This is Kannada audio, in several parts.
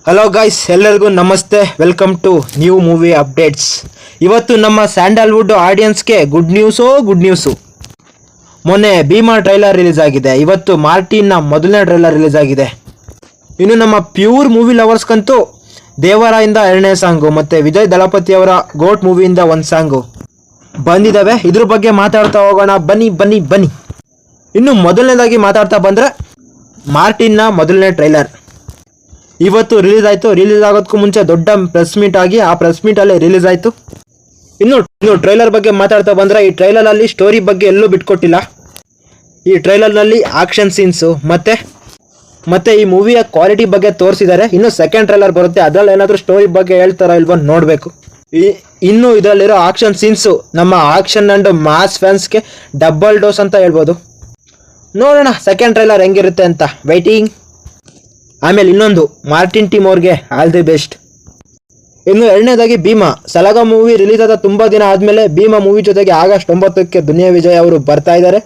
ಹಲೋ ಗೈಸ್, ಎಲ್ಲರಿಗೂ ನಮಸ್ತೆ. Welcome to new movie updates. ಇವತ್ತು ನಮ್ಮ ಸ್ಯಾಂಡಲ್ವುಡ್ ಆಡಿಯನ್ಸ್ಗೆ ಗುಡ್ ನ್ಯೂಸು. ಮೊನ್ನೆ ಭೀಮಾ ಟ್ರೈಲರ್ ರಿಲೀಸ್ ಆಗಿದೆ. ಇವತ್ತು ಮಾರ್ಟಿನ್ನ ಮೊದಲನೇ ಟ್ರೈಲರ್ ರಿಲೀಸ್ ಆಗಿದೆ. ಇನ್ನು ನಮ್ಮ ಪ್ಯೂರ್ ಮೂವಿ ಲವರ್ಸ್ಗಂತೂ ದೇವರಾಯಿಂದ 2ನೇ ಸಾಂಗು ಮತ್ತು ವಿಜಯ್ ದಳಪತಿ ಅವರ ಗೋಟ್ ಮೂವಿಯಿಂದ 1 ಸಾಂಗು ಬಂದಿದ್ದಾವೆ. ಇದ್ರ ಬಗ್ಗೆ ಮಾತಾಡ್ತಾ ಹೋಗೋಣ, ಬನ್ನಿ. ಇನ್ನು ಮೊದಲನೇದಾಗಿ ಮಾತಾಡ್ತಾ ಬಂದರೆ ಮಾರ್ಟಿನ್ನ ಮೊದಲನೇ ಟ್ರೈಲರ್ ಇವತ್ತು ರಿಲೀಸ್ ಆಯಿತು. ರಿಲೀಸ್ ಆಗೋದಕ್ಕೂ ಮುಂಚೆ ದೊಡ್ಡ ಪ್ರೆಸ್ ಮೀಟ್ ಆಗಿ ಆ ಪ್ರೆಸ್ ಮೀಟಲ್ಲೇ ರಿಲೀಸ್ ಆಯಿತು. ಇನ್ನು ಟ್ರೈಲರ್ ಬಗ್ಗೆ ಮಾತಾಡ್ತಾ ಬಂದರೆ ಈ ಟ್ರೈಲರಲ್ಲಿ ಸ್ಟೋರಿ ಬಗ್ಗೆ ಎಲ್ಲೂ ಬಿಟ್ಕೊಟ್ಟಿಲ್ಲ. ಈ ಟ್ರೈಲರ್ನಲ್ಲಿ ಆಕ್ಷನ್ ಸೀನ್ಸು ಮತ್ತು ಈ ಮೂವಿಯ ಕ್ವಾಲಿಟಿ ಬಗ್ಗೆ ತೋರಿಸಿದ್ದಾರೆ. ಇನ್ನು ಸೆಕೆಂಡ್ ಟ್ರೈಲರ್ ಬರುತ್ತೆ, ಅದರಲ್ಲಿ ಏನಾದರೂ ಸ್ಟೋರಿ ಬಗ್ಗೆ ಹೇಳ್ತಾರೋ ಇಲ್ವೋ ನೋಡಬೇಕು. ಇನ್ನು ಇದರಲ್ಲಿರೋ ಆಕ್ಷನ್ ಸೀನ್ಸು ನಮ್ಮ ಆಕ್ಷನ್ ಆ್ಯಂಡ್ ಮಾಸ್ ಫ್ಯಾನ್ಸ್ಗೆ ಡಬಲ್ ಡೋಸ್ ಅಂತ ಹೇಳ್ಬೋದು. ನೋಡೋಣ ಸೆಕೆಂಡ್ ಟ್ರೈಲರ್ ಹೆಂಗಿರುತ್ತೆ ಅಂತ, ವೈಟಿಂಗ್. ಆಮೇಲೆ ಇನ್ನೊಂದು, ಮಾರ್ಟಿನ್ ಟೀಮ್ ಅವ್ರಿಗೆ ಆಲ್ ದಿ ಬೆಸ್ಟ್. ಇನ್ನು ಎರಡನೇದಾಗಿ ಭೀಮಾ ಸಲಗ ಮೂವಿ ರಿಲೀಸ್ ಆದ ತುಂಬ ದಿನ ಆದಮೇಲೆ ಭೀಮಾ ಮೂವಿ ಜೊತೆಗೆ ಆಗಸ್ಟ್ 9ಕ್ಕೆ ದುನಿಯಾ ವಿಜಯ್ ಅವರು ಬರ್ತಾ ಇದ್ದಾರೆ.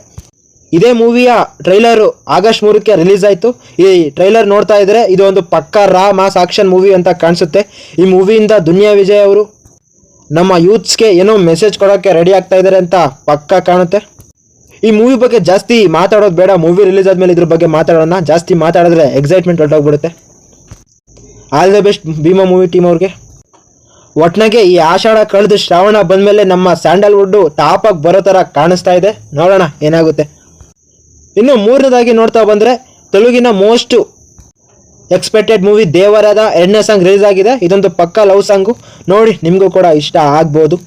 ಇದೇ ಮೂವಿಯ ಟ್ರೈಲರು ಆಗಸ್ಟ್ 3ಕ್ಕೆ ರಿಲೀಸ್ ಆಯಿತು. ಈ ಟ್ರೈಲರ್ ನೋಡ್ತಾ ಇದ್ದರೆ ಇದು ಒಂದು ಪಕ್ಕಾ ಮಾಸ್ ಆಕ್ಷನ್ ಮೂವಿ ಅಂತ ಕಾಣಿಸುತ್ತೆ. ಈ ಮೂವಿಯಿಂದ ದುನಿಯಾ ವಿಜಯ್ ಅವರು ನಮ್ಮ ಯೂತ್ಸ್ಗೆ ಏನೋ ಮೆಸೇಜ್ ಕೊಡೋಕ್ಕೆ ರೆಡಿ ಆಗ್ತಾ ಇದ್ದಾರೆ ಅಂತ ಪಕ್ಕಾ ಕಾಣುತ್ತೆ. ಈ ಮೂವಿ ಬಗ್ಗೆ ಜಾಸ್ತಿ ಮಾತಾಡೋದು ಬೇಡ, ಮೂವಿ ರಿಲೀಸ್ ಆದಮೇಲೆ ಇದ್ರ ಬಗ್ಗೆ ಮಾತಾಡೋಣ. ಜಾಸ್ತಿ ಮಾತಾಡಿದ್ರೆ ಎಕ್ಸೈಟ್ಮೆಂಟ್ ಹೊರಟೋಗ್ಬಿಡುತ್ತೆ. All the best Bheema movie team ಅವ್ರಿಗೆ. ಒಟ್ನಾಗೆ ಈ ಆಷಾಢ ಕಳೆದು ಶ್ರಾವಣ ಬಂದಮೇಲೆ ನಮ್ಮ ಸ್ಯಾಂಡಲ್ವುಡ್ಡು ಟಾಪಾಗಿ ಬರೋ ಥರ ಕಾಣಿಸ್ತಾ ಇದೆ. ನೋಡೋಣ ಏನಾಗುತ್ತೆ. ಇನ್ನು ಮೂರನೇದಾಗಿ ನೋಡ್ತಾ ಬಂದರೆ ತೆಲುಗಿನ ಮೋಸ್ಟ್ ಎಕ್ಸ್ಪೆಕ್ಟೆಡ್ ಮೂವಿ ದೇವರಾದ 2ನೇ ಸಾಂಗ್ ರಿಲೀಸ್ ಆಗಿದೆ. ಇದೊಂದು ಪಕ್ಕಾ ಲವ್ ಸಾಂಗು, ನೋಡಿ ನಿಮಗೂ ಕೂಡ ಇಷ್ಟ ಆಗ್ಬೋದು.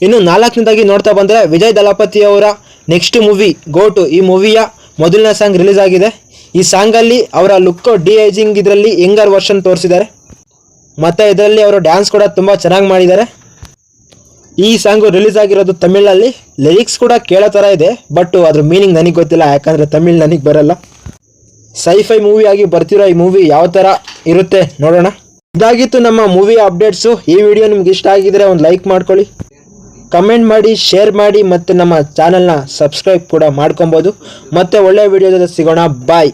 ಇನ್ನು 4ನೇದಾಗಿ ನೋಡ್ತಾ ಬಂದರೆ ವಿಜಯ್ ದಳಪತಿ ಅವರ ನೆಕ್ಸ್ಟ್ ಮೂವಿ ಗೋಟು, ಈ ಮೂವಿಯ ಮೊದಲನೇ ಸಾಂಗ್ ರಿಲೀಸ್ ಆಗಿದೆ. ಈ ಸಾಂಗಲ್ಲಿ ಅವರ ಲುಕ್ ಡಿ-ಏಜಿಂಗ್ ಇದರಲ್ಲಿ ಯಂಗರ್ ವರ್ಷನ್ ತೋರಿಸಿದ್ದಾರೆ. ಮತ್ತು ಇದರಲ್ಲಿ ಅವರು ಡ್ಯಾನ್ಸ್ ಕೂಡ ತುಂಬ ಚೆನ್ನಾಗಿ ಮಾಡಿದ್ದಾರೆ. ಈ ಸಾಂಗು ರಿಲೀಸ್ ಆಗಿರೋದು ತಮಿಳಲ್ಲಿ. ಲಿರಿಕ್ಸ್ ಕೂಡ ಕೇಳೋ ಥರ ಇದೆ, ಬಟ್ ಅದ್ರ ಮೀನಿಂಗ್ ನನಗೆ ಗೊತ್ತಿಲ್ಲ, ಯಾಕಂದರೆ ತಮಿಳ್ ನನಗೆ ಬರಲ್ಲ. ಸೈಫೈ ಮೂವಿ ಆಗಿ ಬರ್ತಿರೋ ಈ ಮೂವಿ ಯಾವ ಥರ ಇರುತ್ತೆ ನೋಡೋಣ. ಇದಾಗಿತ್ತು ನಮ್ಮ ಮೂವಿ ಅಪ್ಡೇಟ್ಸು. ಈ ವಿಡಿಯೋ ನಿಮ್ಗೆ ಇಷ್ಟ ಆಗಿದ್ರೆ ಒಂದು ಲೈಕ್ ಮಾಡ್ಕೊಳ್ಳಿ, ಕಮೆಂಟ್ ಮಾಡಿ, ಶೇರ್ ಮಾಡಿ, ಮತ್ತು ನಮ್ಮ ಚಾನಲ್ನ ಸಬ್ಸ್ಕ್ರೈಬ್ ಕೂಡ ಮಾಡ್ಕೊಬೋದು. ಮತ್ತೆ ಒಳ್ಳೆಯ ವಿಡಿಯೋ ಜೊತೆ ಸಿಗೋಣ. ಬಾಯ್.